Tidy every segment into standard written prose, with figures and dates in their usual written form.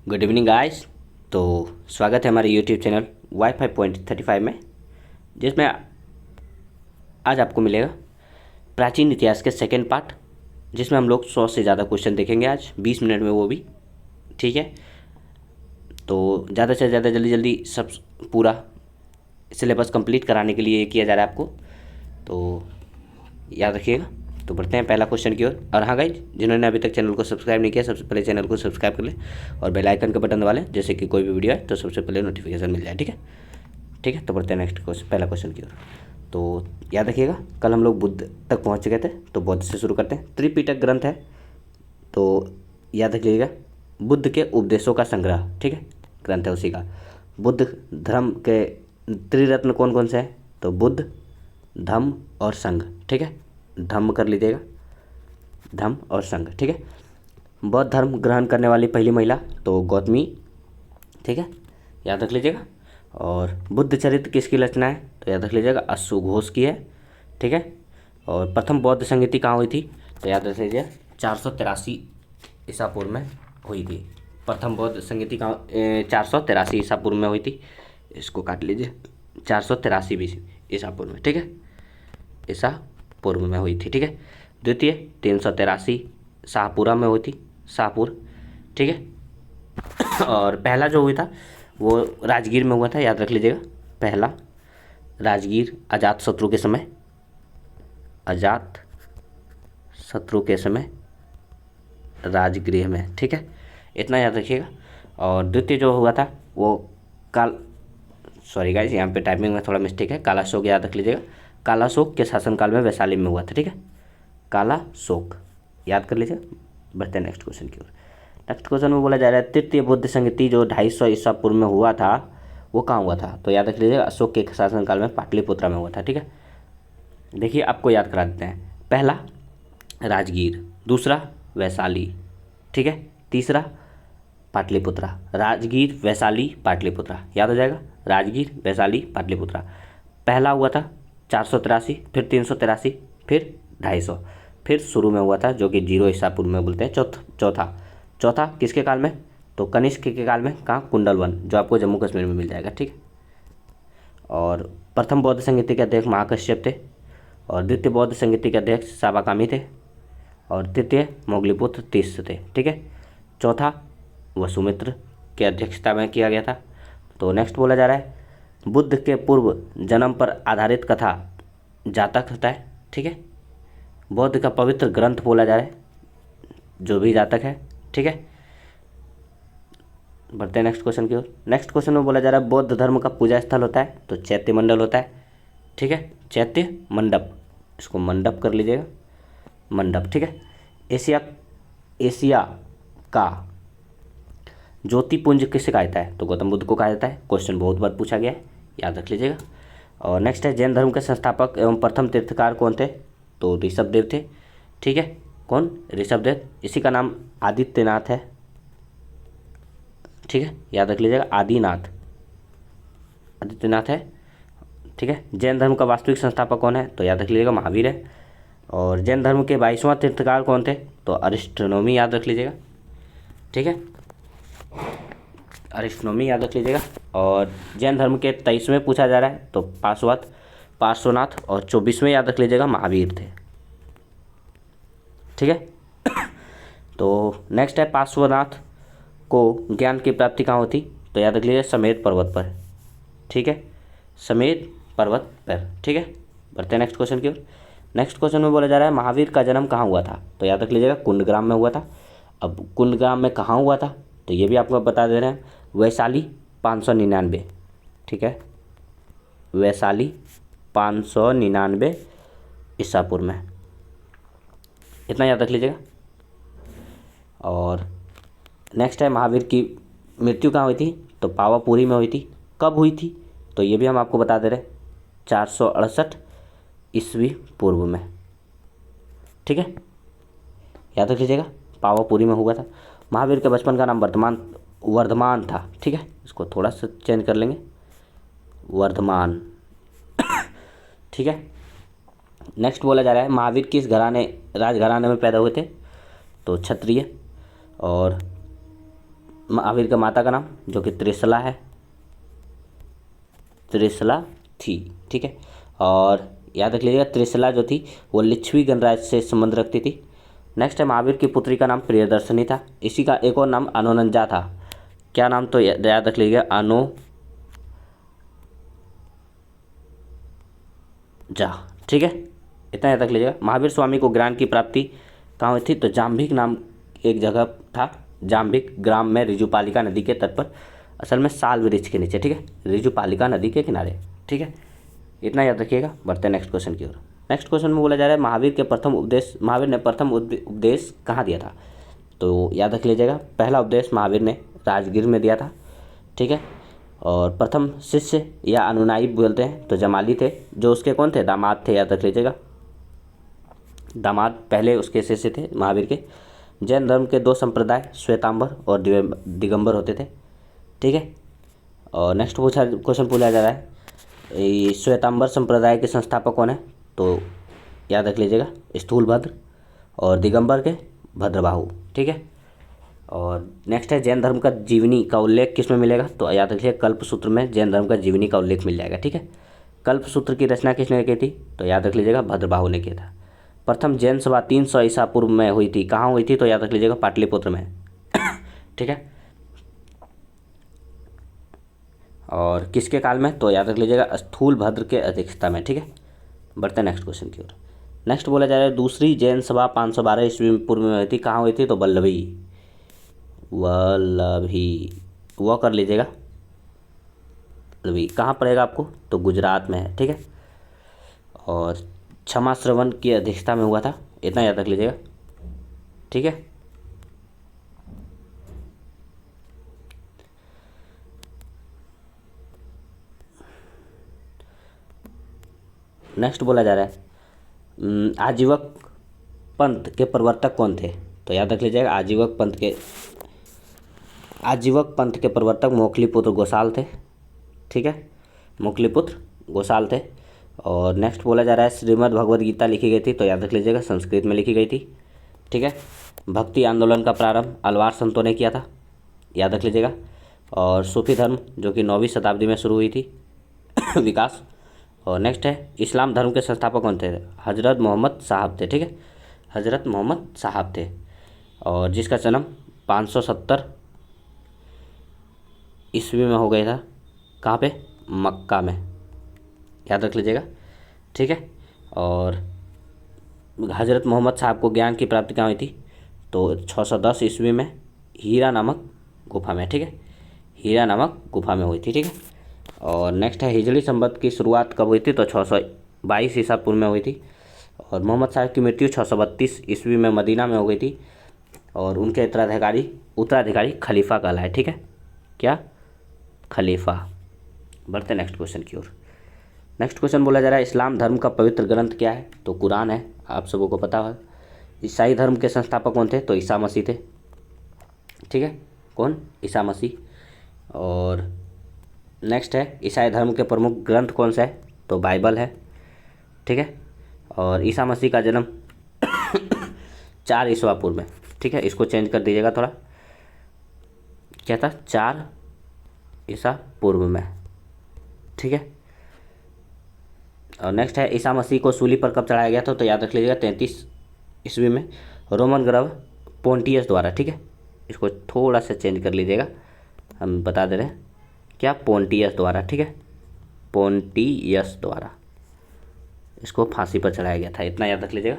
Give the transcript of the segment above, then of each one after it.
Good evening guys. तो स्वागत है हमारे यूट्यूब चैनल वाईफाई पॉइंट 35 में, जिसमें आज आपको मिलेगा प्राचीन इतिहास के सेकेंड पार्ट, जिसमें हम लोग 100 से ज़्यादा क्वेश्चन देखेंगे आज 20 मिनट में, वो भी ठीक है। तो ज़्यादा से ज़्यादा जल्दी जल्दी सब पूरा सिलेबस कंप्लीट कराने के लिए किया जा रहा है आपको, तो याद रखिएगा। तो बढ़ते हैं पहला क्वेश्चन की ओर। और हाँ गाइज, जिन्होंने अभी तक चैनल को सब्सक्राइब नहीं किया, सबसे पहले चैनल को सब्सक्राइब कर लें और बेल आइकन का बटन दबा लें, जैसे कि कोई भी वीडियो है तो सबसे पहले नोटिफिकेशन मिल जाए। ठीक है ठीक है। तो बढ़ते हैं नेक्स्ट क्वेश्चन, पहला क्वेश्चन की ओर। तो याद रखिएगा, कल हम लोग बुद्ध तक पहुँच गए थे, तो बौद्ध से शुरू करते हैं। त्रिपिटक ग्रंथ है, तो याद रखिएगा बुद्ध के उपदेशों का संग्रह, ठीक है, ग्रंथ है उसी का। बुद्ध धर्म के त्रिरत्न कौन कौन से हैं? तो बुद्ध, धम्म और संघ, ठीक है। धम्म कर लीजिएगा, धम्म और संघ, ठीक है। बौद्ध धर्म ग्रहण करने वाली पहली महिला तो गौतमी, ठीक है, याद रख लीजिएगा। और बुद्ध चरित्र किसकी रचना है? तो याद रख लीजिएगा अश्वघोष की है, ठीक है। और प्रथम बौद्ध संगीति कहाँ हुई थी? तो याद रख लीजिए 483 ईसा पूर्व में हुई थी। प्रथम बौद्ध संगीति कहाँ 483 ईसा पूर्व में हुई थी। इसको काट लीजिए, 483 ईसा पूर्व में, ठीक है, ईसा पूर्व में हुई थी, ठीक है। द्वितीय 383 शाहपुरा में हुई थी, शाहपुर, ठीक है। और पहला जो हुआ था वो राजगीर में हुआ था, याद रख लीजिएगा। पहला राजगीर अजात शत्रु के समय, अजात शत्रु के समय राजगृह में, ठीक है, इतना याद रखिएगा। और द्वितीय जो हुआ था वो सॉरी गाइस, यहाँ पे टाइपिंग में थोड़ा मिस्टेक है। कालाशोक याद रख लीजिएगा, कालाशोक के शासनकाल में वैशाली में हुआ था, ठीक है, कालाशोक याद कर लीजिए। बढ़ते हैं नेक्स्ट क्वेश्चन की ओर। नेक्स्ट क्वेश्चन में बोला जा रहा है तृतीय बुद्ध संगीति जो 250 ईसा पूर्व में हुआ था वो कहाँ हुआ था? तो याद रख लीजिएगा अशोक के शासनकाल में पाटलिपुत्रा में हुआ था, ठीक है। देखिए आपको याद करा देते हैं। पहला राजगीर, दूसरा वैशाली, ठीक है, तीसरा पाटलिपुत्रा। राजगीर, वैशाली, पाटलिपुत्रा, याद हो जाएगा। राजगीर, वैशाली, पाटलिपुत्रा। पहला हुआ था 483, फिर 383, फिर 250, फिर शुरू में हुआ था जो कि 0 ईसा पूर्व में बोलते हैं। चौथा चौथा किसके काल में? तो कनिष्क के काल में। कहाँ? कुंडलवन, जो आपको जम्मू कश्मीर में मिल जाएगा, ठीक है। और प्रथम बौद्ध संगीति के अध्यक्ष महाकश्यप थे, और द्वितीय बौद्ध संगीति के अध्यक्ष साबाकामी थे, और तृतीय मोगलीपुत्र तीस थे, ठीक है। चौथा वसुमित्र के अध्यक्षता में किया गया था। तो नेक्स्ट बोला जा रहा है बुद्ध के पूर्व जन्म पर आधारित कथा जातक होता है, ठीक है। बौद्ध का पवित्र ग्रंथ बोला जा रहा है जो भी जातक है, ठीक है। बढ़ते हैं नेक्स्ट क्वेश्चन की ओर। नेक्स्ट क्वेश्चन में बोला जा रहा है बौद्ध धर्म का पूजा स्थल होता है तो चैत्य मंडल होता है, ठीक है, चैत्य मंडप, इसको मंडप कर लीजिएगा, मंडप, ठीक है। एशिया का ज्योतिपुंज किसे कहा जाता है? तो गौतम बुद्ध को कहा जाता है। क्वेश्चन बहुत बार पूछा गया है, याद रख लीजिएगा। और नेक्स्ट है जैन धर्म के संस्थापक एवं प्रथम तीर्थकार कौन थे? तो ऋषभदेव थे, ठीक है। कौन? ऋषभदेव। इसी का नाम आदित्यनाथ है, ठीक है, याद रख लीजिएगा। आदिनाथ, आदित्यनाथ है, ठीक है। जैन धर्म का वास्तविक संस्थापक कौन है? तो याद रख लीजिएगा महावीर है। और जैन धर्म के 22वां तीर्थकार कौन थे? तो अरिस्टोनोमी, याद रख लीजिएगा, ठीक है, अरिस्टोनोमी याद रख लीजिएगा। और जैन धर्म के 23वें पूछा जा रहा है तो पार्श्वनाथ, और 24वें याद रख लीजिएगा महावीर थे, ठीक है। तो नेक्स्ट है पार्श्वनाथ को ज्ञान की प्राप्ति कहाँ होती? तो याद रख लीजिए समेत पर्वत पर, ठीक है, समेत पर्वत पर, ठीक है। बढ़ते हैं नेक्स्ट क्वेश्चन की ओर। नेक्स्ट क्वेश्चन में बोला जा रहा है महावीर का जन्म कहाँ हुआ था? तो याद रख लीजिएगा कुंडग्राम में हुआ था। अब कुंडग्राम में कहाँ हुआ था तो ये भी आपको बता दे रहे हैं, वैशाली 599, ठीक है, वैशाली 599 ईसा पूर्व में, इतना याद रख लीजिएगा। और नेक्स्ट है महावीर की मृत्यु कहाँ हुई थी? तो पावापुरी में हुई थी। कब हुई थी? तो ये भी हम आपको बता दे रहे हैं 468 ईस्वी पूर्व में, ठीक है, याद रख लीजिएगा, पावापुरी में हुआ था। महावीर के बचपन का नाम वर्धमान था, ठीक है, इसको थोड़ा सा चेंज कर लेंगे, वर्धमान, ठीक है। नेक्स्ट बोला जा रहा है महावीर किस राजघराने में पैदा हुए थे? तो क्षत्रिय। और महावीर का माता का नाम जो कि त्रिशला है, त्रिशला थी। ठीक है, और याद रख लीजिएगा त्रिशला जो थी वो लिच्छवी गणराज्य से संबंध रखती थी। नेक्स्ट है महावीर की पुत्री का नाम प्रियदर्शनी था। इसी का एक और नाम अनोनंजा था। क्या नाम, तो याद रख लीजिएगा जा। ठीक है, इतना याद रख लीजिएगा। महावीर स्वामी को ज्ञान की प्राप्ति कहाँ हुई थी, तो जाम्भिक नाम एक जगह था, जाम्भिक ग्राम में ऋजुपालिका नदी के तट पर, असल में साल वृक्ष के नीचे। ठीक है, ऋजुपालिका नदी के किनारे। ठीक है, इतना याद रखिएगा। बढ़ते हैं नेक्स्ट क्वेश्चन की ओर। नेक्स्ट क्वेश्चन में बोला जा रहा है महावीर ने प्रथम उपदेश कहाँ दिया था, तो याद रख लीजिएगा पहला उपदेश महावीर ने राजगीर में दिया था। ठीक है, और प्रथम शिष्य या अनुयायी बोलते हैं तो जमाली थे, जो उसके कौन थे, दामाद थे। याद रख लीजिएगा, दामाद पहले उसके शिष्य थे महावीर के। जैन धर्म के दो संप्रदाय श्वेतांबर और दिगंबर होते थे। ठीक है, और नेक्स्ट क्वेश्चन पूछा जा रहा है श्वेतांबर संप्रदाय के संस्थापक कौन है, तो याद रख लीजिएगा स्थूलभद्र, और दिगंबर के भद्रबाहु। ठीक है, और नेक्स्ट है जैन धर्म का जीवनी का उल्लेख किस में मिलेगा, तो याद रखिए कल्पसूत्र में जैन धर्म का जीवनी का उल्लेख मिल जाएगा। ठीक है, कल्पसूत्र की रचना किसने की थी, तो याद रख लीजिएगा भद्रबाहु ने किया था। प्रथम जैन सभा 300 ईसा पूर्व में हुई थी, कहाँ हुई थी, तो याद रख लीजिएगा पाटलिपुत्र में। ठीक है, और किसके काल में, तो याद रख लीजिएगा स्थूलभद्र के अध्यक्षता में। ठीक है, बढ़ते हैं नेक्स्ट क्वेश्चन की ओर। नेक्स्ट बोला जा रहा है दूसरी जैन सभा 512 ईस्वी पूर्व में हुई थी, कहाँ हुई थी, तो वल्लभी वो कर लीजिएगा। वल्लभी कहाँ पड़ेगा आपको, तो गुजरात में है। ठीक है, और क्षमा श्रवण की अध्यक्षता में हुआ था, इतना याद रख लीजिएगा। ठीक है, नेक्स्ट बोला जा रहा है आजीवक पंथ के प्रवर्तक कौन थे, तो याद रख लीजिएगा आजीवक पंथ के प्रवर्तक मोखलीपुत्र गोसाल थे। ठीक है, मोखलीपुत्र गोसाल थे। और नेक्स्ट बोला जा रहा है श्रीमद् भगवद गीता लिखी गई थी, तो याद रख लीजिएगा संस्कृत में लिखी गई थी। ठीक है, भक्ति आंदोलन का प्रारंभ अलवार संतों ने किया था, याद रख लीजिएगा। और सूफी धर्म जो कि 9वीं शताब्दी में शुरू हुई थी विकास। और नेक्स्ट है इस्लाम धर्म के संस्थापक कौन थे, हजरत मोहम्मद साहब थे। ठीक है, हजरत मोहम्मद साहब थे, और जिसका जन्म 570 ईस्वी में हो गया था, कहाँ पे, मक्का में, याद रख लीजिएगा। ठीक है, और हजरत मोहम्मद साहब को ज्ञान की प्राप्ति कहाँ हुई थी, तो 610 ईस्वी में हीरा नामक गुफा में। ठीक है, हीरा नामक गुफा में हुई थी। ठीक है, और नेक्स्ट है हिजरी संवत की शुरुआत कब हुई थी, तो 622 ईसा पूर्व में हुई थी। और मोहम्मद साहब की मृत्यु 632 ईस्वी में मदीना में हो गई थी, और उनके उत्तराधिकारी खलीफा कहलाए। ठीक है, क्या, खलीफा। बढ़ते नेक्स्ट क्वेश्चन की ओर। नेक्स्ट क्वेश्चन बोला जा रहा है इस्लाम धर्म का पवित्र ग्रंथ क्या है, तो कुरान है, आप सबों को पता है। ईसाई धर्म के संस्थापक कौन थे, तो ईसा मसीह थे। ठीक है, कौन, ईसा मसीह। और नेक्स्ट है ईसाई धर्म के प्रमुख ग्रंथ कौन सा है, तो बाइबल है। ठीक है, और ईसा मसीह का जन्म 4 ईसा पूर्व में। ठीक है, इसको चेंज कर दीजिएगा थोड़ा, क्या था, 4 ईसा पूर्व में। ठीक है, और नेक्स्ट है ईसा मसीह को सूली पर कब चढ़ाया गया था, तो याद रख लीजिएगा 33 ईस्वी में रोमन गर्व पोंटियस द्वारा। ठीक है, इसको थोड़ा सा चेंज कर लीजिएगा, हम बता दे रहे हैं, क्या, पोंटियस द्वारा। ठीक है, पोंटियस द्वारा इसको फांसी पर चढ़ाया गया था, इतना याद रख लीजिएगा।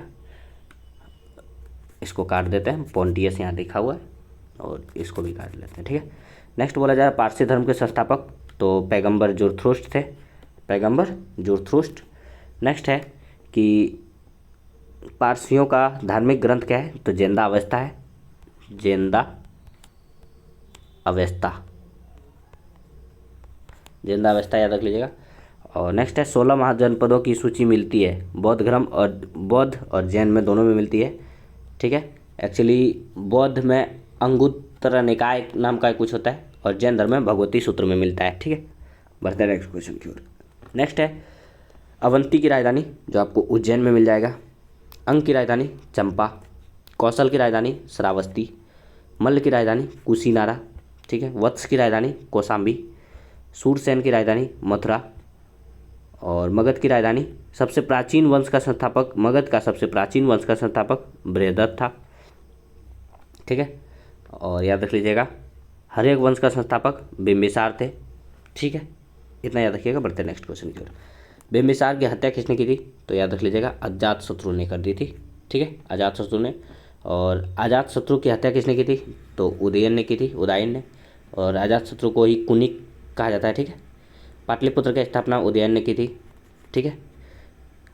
इसको काट देते हैं, पोंटियस यहाँ लिखा हुआ है, और इसको भी काट लेते हैं। ठीक है, नेक्स्ट बोला जा रहा है पारसी धर्म के संस्थापक, तो पैगंबर जुरथुष्ट थे, पैगंबर जुरथुष्ट। नेक्स्ट है कि पारसियों का धार्मिक ग्रंथ क्या है, तो जेंदा अवेस्ता है, जेंदा अवेस्ता, जेंदा अवेस्ता याद रख लीजिएगा। और नेक्स्ट है 16 महाजनपदों की सूची मिलती है, बौद्ध और जैन में दोनों में मिलती है। ठीक है, एक्चुअली बौद्ध में अंगुत्तर निकाय नाम का कुछ होता है, और जैन धर्म में भगवती सूत्र में मिलता है। ठीक है, बढ़ते हैं नेक्स्ट क्वेश्चन की ओर। नेक्स्ट है अवंती की राजधानी, जो आपको उज्जैन में मिल जाएगा। अंग की राजधानी चंपा, कौशल की राजधानी श्रावस्ती, मल्ल की राजधानी कुशीनारा, ठीक है। वत्स की राजधानी कौशाम्बी, सूरसेन की राजधानी मथुरा, और मगध की राजधानी, सबसे प्राचीन वंश का संस्थापक, मगध का सबसे प्राचीन वंश का संस्थापक बृहदत्त था, ठीक है। और याद रख लीजिएगा हर्यक वंश का संस्थापक बिंबिसार थे, ठीक है। इतना याद रखिएगा। बढ़ते नेक्स्ट क्वेश्चन की ओर। बिंबिसार की हत्या किसने की थी? तो याद रख लीजिएगा अजातशत्रु ने कर दी थी, ठीक है, अजातशत्रु ने। और अजातशत्रु की हत्या किसने की थी? तो उदयन ने की थी, उदयन ने। और अजातशत्रु को ही कुनिक कहा जाता है, ठीक है। पाटलिपुत्र की स्थापना उदयन ने की थी, ठीक है।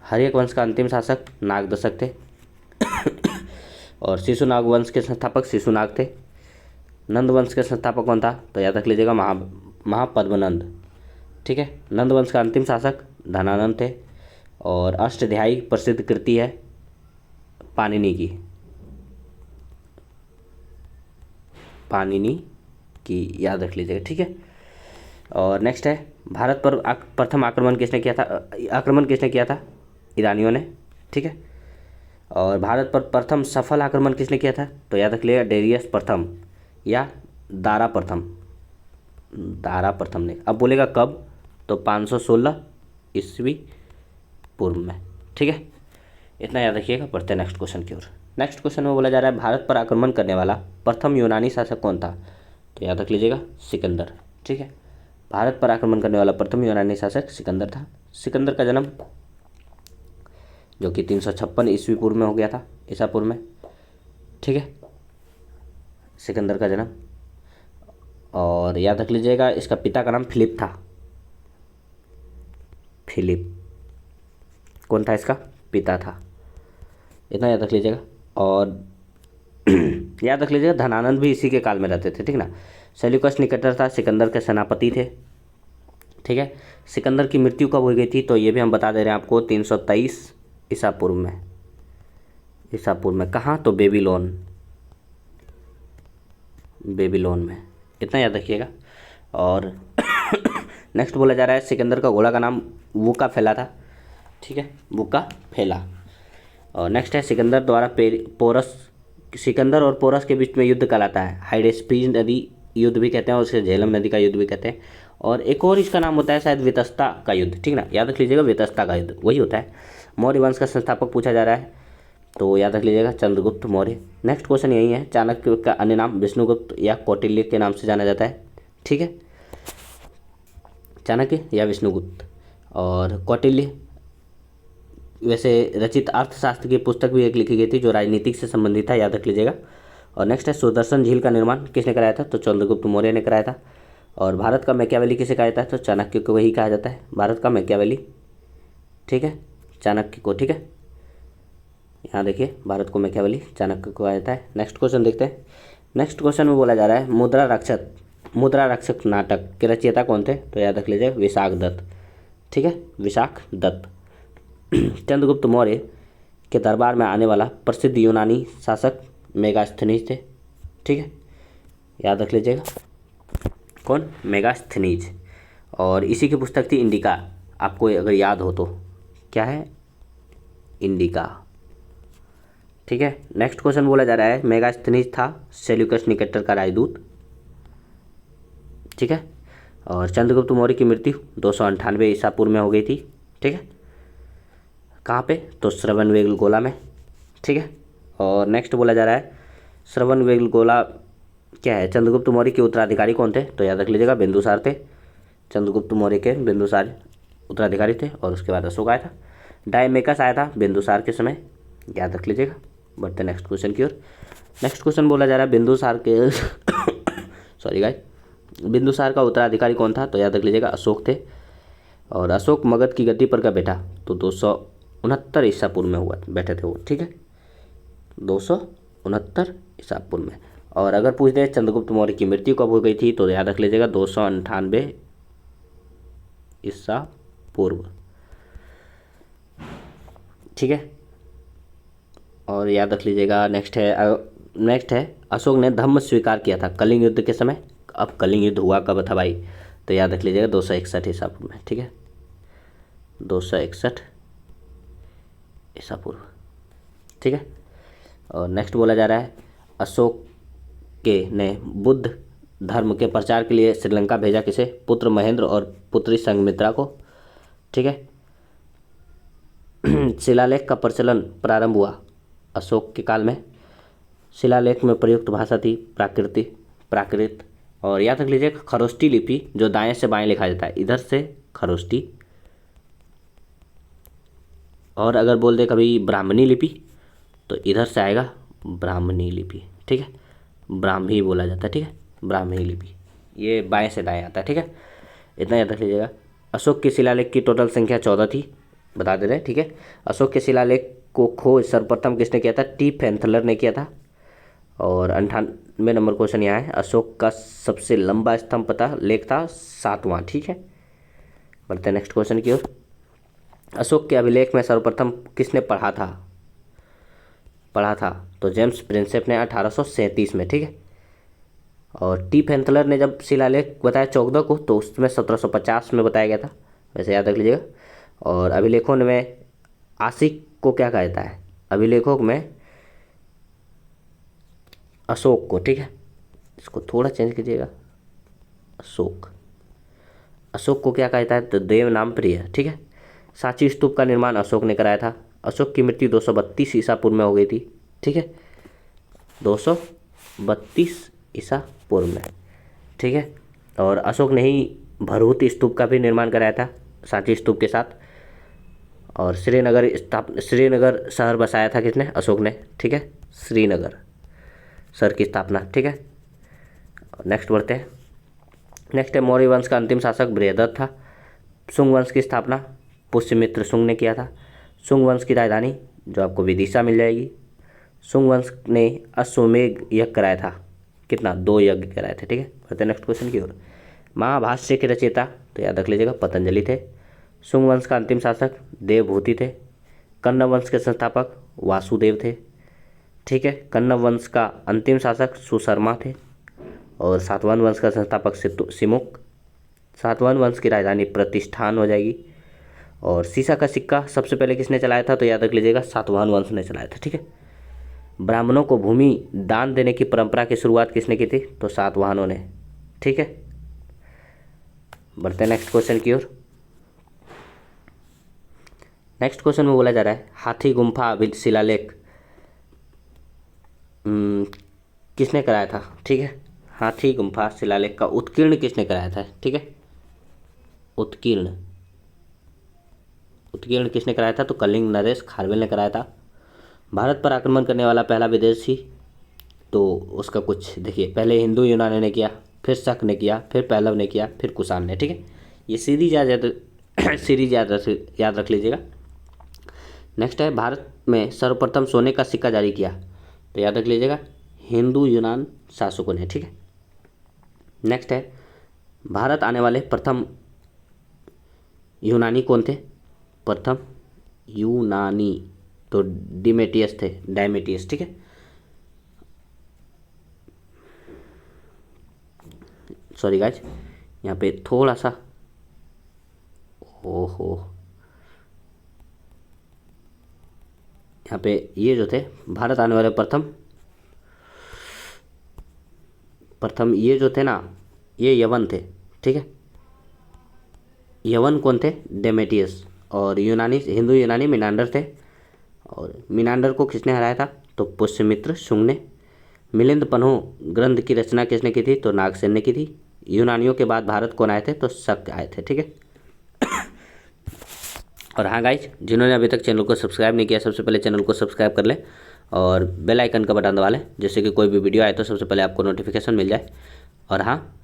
हर्यक वंश का अंतिम शासक नागदशक थे और शिशुनाग वंश के संस्थापक शिशुनाग थे। नंद वंश के संस्थापक कौन था? तो याद रख लीजिएगा महापद्मनंद, ठीक है। नंद वंश का अंतिम शासक धनानंद थे। और अष्टाध्यायी प्रसिद्ध कृति है पाणिनि की, पाणिनि की याद रख लीजिएगा, ठीक है। और नेक्स्ट है भारत पर प्रथम आक्रमण किसने किया था? आक्रमण किसने किया था? ईरानियों ने, ठीक है। और भारत पर प्रथम सफल आक्रमण किसने किया था? तो याद रख लिएगा डेरियस प्रथम या दारा प्रथम, दारा प्रथम ने। अब बोलेगा कब? तो 516 ईस्वी पूर्व में, ठीक है। इतना याद रखिएगा। बढ़ते हैं नेक्स्ट क्वेश्चन की ओर। नेक्स्ट क्वेश्चन में बोला जा रहा है भारत पर आक्रमण करने वाला प्रथम यूनानी शासक कौन था? तो याद रख लीजिएगा सिकंदर, ठीक है। भारत पर आक्रमण करने वाला प्रथम यूनानी शासक सिकंदर था। सिकंदर का जन्म जो कि 356 ईस्वी पूर्व में हो गया था, ईसा पूर्व में, ठीक है, सिकंदर का जन्म। और याद रख लीजिएगा इसका पिता का नाम फिलिप था, फिलिप कौन था? इसका पिता था। इतना याद रख लीजिएगा। और याद रख लीजिएगा धनानंद भी इसी के काल में रहते थे, ठीक ना। सेल्यूकस निकेटर था, सिकंदर के सेनापति थे, ठीक है। सिकंदर की मृत्यु कब हो गई थी? तो ये भी हम बता दे रहे हैं आपको 323 ईसा पूर्व में, ईसा पूर्व में। कहाँ? तो बेबीलोन, बेबीलोन में। इतना याद रखिएगा। और नेक्स्ट बोला जा रहा है सिकंदर का घोड़ा का नाम वुका फैला था, ठीक है, वुका फैला। और नेक्स्ट है सिकंदर द्वारा पोरस, सिकंदर और पोरस के बीच में युद्ध कहलाता है हाइडेस्पीज नदी युद्ध भी कहते हैं, और उसे झेलम नदी का युद्ध भी कहते हैं। और एक और इसका नाम होता है शायद वितस्ता का युद्ध, ठीक ना, याद रख लीजिएगा वितस्ता का युद्ध वही होता है। मौर्य वंश का संस्थापक पूछा जा रहा है, तो याद रख लीजिएगा चंद्रगुप्त मौर्य। नेक्स्ट क्वेश्चन यही है, चाणक्य का अन्य नाम विष्णुगुप्त या कौटिल्य के नाम से जाना जाता है, ठीक है, चाणक्य या विष्णुगुप्त। और कौटिल्य वैसे रचित अर्थशास्त्र की पुस्तक भी एक लिखी गई थी जो राजनीतिक से संबंधित था, याद रख लीजिएगा। और नेक्स्ट है सुदर्शन झील का निर्माण किसने कराया था? तो चंद्रगुप्त मौर्य ने कराया था। और भारत का मैकियावेली किसे कहा जाता है? तो चाणक्य को वही कहा जाता है, भारत का मैकियावेली, ठीक है, चाणक्य को, ठीक है। यहाँ देखिए भारत को मैकियावेली चाणक्य को कहा जाता है। नेक्स्ट क्वेश्चन देखते हैं। नेक्स्ट क्वेश्चन में बोला जा रहा है मुद्रा रक्षक नाटक के रचयिता कौन थे? तो याद रख लीजिए विशाख दत्त, ठीक है, विशाख दत्त। चंद्रगुप्त मौर्य के दरबार में आने वाला प्रसिद्ध यूनानी शासक मेगास्थनीज थे, ठीक है, याद रख लीजिएगा कौन? मेगास्थनीज। और इसी की पुस्तक थी इंडिका, आपको अगर याद हो तो क्या है? इंडिका, ठीक है। नेक्स्ट क्वेश्चन बोला जा रहा है मेगास्थनीज था सेल्यूकस निकेटर का राजदूत, ठीक है। और चंद्रगुप्त मौर्य की मृत्यु 298 ईसा पूर्व में हो गई थी, ठीक है, कहाँ पे? तो श्रवणबेलगोला में, ठीक है। और नेक्स्ट बोला जा रहा है श्रवणबेलगोला क्या है? चंद्रगुप्त मौर्य के उत्तराधिकारी कौन थे? तो याद रख लीजिएगा बिंदुसार थे, चंद्रगुप्त मौर्य के बिंदुसार उत्तराधिकारी थे। और उसके बाद अशोक आया था। डायमेकस आया था बिंदुसार के समय, याद रख लीजिएगा। बढ़ते नेक्स्ट क्वेश्चन की ओर। नेक्स्ट क्वेश्चन बोला जा रहा है बिंदुसार के सॉरी गाइस, बिंदुसार का उत्तराधिकारी कौन था? तो याद रख लीजिएगा अशोक थे। और अशोक मगध की गद्दी पर कब बैठा? तो 269 ईसा पूर्व में हुआ बैठे थे वो, ठीक है, 269 ईसा पूर्व में। और अगर पूछ दे चंद्रगुप्त मौर्य की मृत्यु कब हो गई थी? तो याद रख लीजिएगा 298 ईसा पूर्व, ठीक है। और याद रख लीजिएगा नेक्स्ट है अशोक ने धम्म स्वीकार किया था कलिंग युद्ध के समय। अब कलिंग युद्ध हुआ कब था भाई? तो याद रख लीजिएगा 261 ईसा पूर्व में, ठीक है, 261 ईसा पूर्व, ठीक है। और नेक्स्ट बोला जा रहा है अशोक के ने बुद्ध धर्म के प्रचार के लिए श्रीलंका भेजा किसे? पुत्र महेंद्र और पुत्री संघमित्रा को। ठीक है। शिलालेख का प्रचलन प्रारंभ हुआ अशोक के काल में। शिलालेख में प्रयुक्त भाषा थी प्राकृत। और याद रख लीजिए खरोष्टी लिपि, जो दाएं से बाएं लिखा जाता है, इधर से खरोष्टी। और अगर बोल दे कभी ब्राह्मणी लिपि तो इधर से आएगा ब्राह्मणी लिपि। ठीक है, ब्राह्मी बोला जाता है। ठीक है, ब्राह्मणी लिपि, ये बाएं से दाएं आता है। ठीक है, इतना याद रख लीजिएगा। अशोक के शिलालेख की टोटल संख्या 14 थी, बता दे रहे हैं। ठीक है, अशोक के शिलालेख को खोज सर्वप्रथम किसने किया था? टी फेंथलर ने किया था। और 98 नंबर क्वेश्चन यहाँ है, अशोक का सबसे लंबा स्तंभ पता लेख था 7वां। ठीक है, बढ़ते हैं नेक्स्ट क्वेश्चन की ओर। अशोक के अभिलेख में सर्वप्रथम किसने पढ़ा था? तो जेम्स प्रिंसेप ने 1837 में। ठीक है, और टी फेंथलर ने जब शिलालेख बताया 14 को, तो उसमें 1750 में बताया गया था, वैसे याद रख लीजिएगा। और अभिलेखों में आशिक को क्या कहा जाता है? अभिलेखों में अशोक को। ठीक है, इसको थोड़ा चेंज कीजिएगा। अशोक को क्या कहा जाता है? तो देव नाम प्रिय। ठीक है, सांची स्तूप का निर्माण अशोक ने कराया था। अशोक की मृत्यु 232 ईसा पूर्व में हो गई थी। ठीक है, 232 ईसा पूर्व में। ठीक है, और अशोक ने ही भरहुत स्तूप का भी निर्माण कराया था सांची स्तूप के साथ। और श्रीनगर शहर बसाया था किसने? अशोक ने। ठीक है, श्रीनगर शहर की स्थापना। ठीक है, नेक्स्ट बढ़ते हैं। नेक्स्ट है मौर्य वंश का अंतिम शासक बृहदत्त था। शुंग वंश की स्थापना पुष्यमित्र शुंग ने किया था। शुंग वंश की राजधानी जो आपको विदिशा मिल जाएगी। शुंग वंश ने अश्वमेध यज्ञ कराया था। कितना? 2 यज्ञ कराए थे। ठीक है, बढ़ते हैं नेक्स्ट क्वेश्चन की ओर। महाभाष्य के रचयिता तो याद रख लीजिएगा पतंजलि थे। शुंग वंश का अंतिम शासक देवभूति थे। कन्नव वंश के संस्थापक वासुदेव थे। ठीक है, कन्नव वंश का अंतिम शासक सुशर्मा थे। और सातवाहन वंश का संस्थापक सिमुक। सातवाहन वंश की राजधानी प्रतिष्ठान हो जाएगी। और सीसा का सिक्का सबसे पहले किसने चलाया था? तो याद रख लीजिएगा सातवाहन वंश ने चलाया था। ठीक है, ब्राह्मणों को भूमि दान देने की परंपरा की शुरुआत किसने की थी? तो सातवाहनों ने। ठीक है, बढ़ते हैं नेक्स्ट क्वेश्चन की ओर। नेक्स्ट क्वेश्चन में बोला जा रहा है हाथी गुम्फा शिलालेख किसने कराया था? ठीक है, हाथी गुम्फा शिलालेख का उत्कीर्ण किसने कराया था? ठीक है, उत्कीर्ण किसने कराया था? तो कलिंग नरेश खारवेल ने कराया था। भारत पर आक्रमण करने वाला पहला विदेशी, तो उसका कुछ देखिए, पहले हिंदू यूनानी ने किया, फिर शक ने किया, फिर पहलव ने किया, फिर कुषाण ने। ठीक है, ये सीरीज याद रख लीजिएगा। नेक्स्ट है भारत में सर्वप्रथम सोने का सिक्का जारी किया, तो याद रख लीजिएगा हिंदू यूनान शासकों ने। ठीक है, नेक्स्ट है भारत आने वाले प्रथम यूनानी कौन थे? प्रथम यूनानी तो डायमेटियस थे। ठीक है, सॉरी गाइज, यहाँ पे थोड़ा सा यहाँ पे ये जो थे भारत आने वाले प्रथम ये जो थे ना, ये यवन थे। ठीक है, यवन कौन थे? डेमेटियस। और यूनानी, हिंदू यूनानी मिनांडर थे। और मिनांडर को किसने हराया था? तो पुष्यमित्र शुंग ने। मिलिंद पन्हो ग्रंथ की रचना किसने की थी? तो नागसेन ने की थी। यूनानियों के बाद भारत कौन आए थे? तो शक आए थे। ठीक है, और हाँ गाइज, जिन्होंने अभी तक चैनल को सब्सक्राइब नहीं किया, सबसे पहले चैनल को सब्सक्राइब कर लें और बेल आइकन का बटन दबा लें, जिससे कि कोई भी वीडियो आए तो सबसे पहले आपको नोटिफिकेशन मिल जाए। और हाँ,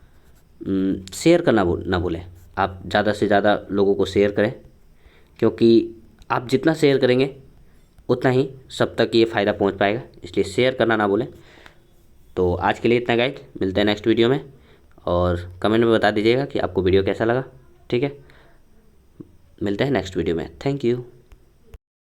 शेयर करना ना भूलें। आप ज़्यादा से ज़्यादा लोगों को शेयर करें, क्योंकि आप जितना शेयर करेंगे उतना ही सब तक ये फ़ायदा पहुंच पाएगा, इसलिए शेयर करना ना भूलें। तो आज के लिए इतना गाइज, मिलते हैं नेक्स्ट वीडियो में, और कमेंट में बता दीजिएगा कि आपको वीडियो कैसा लगा। ठीक है, मिलते हैं नेक्स्ट वीडियो में। Thank you.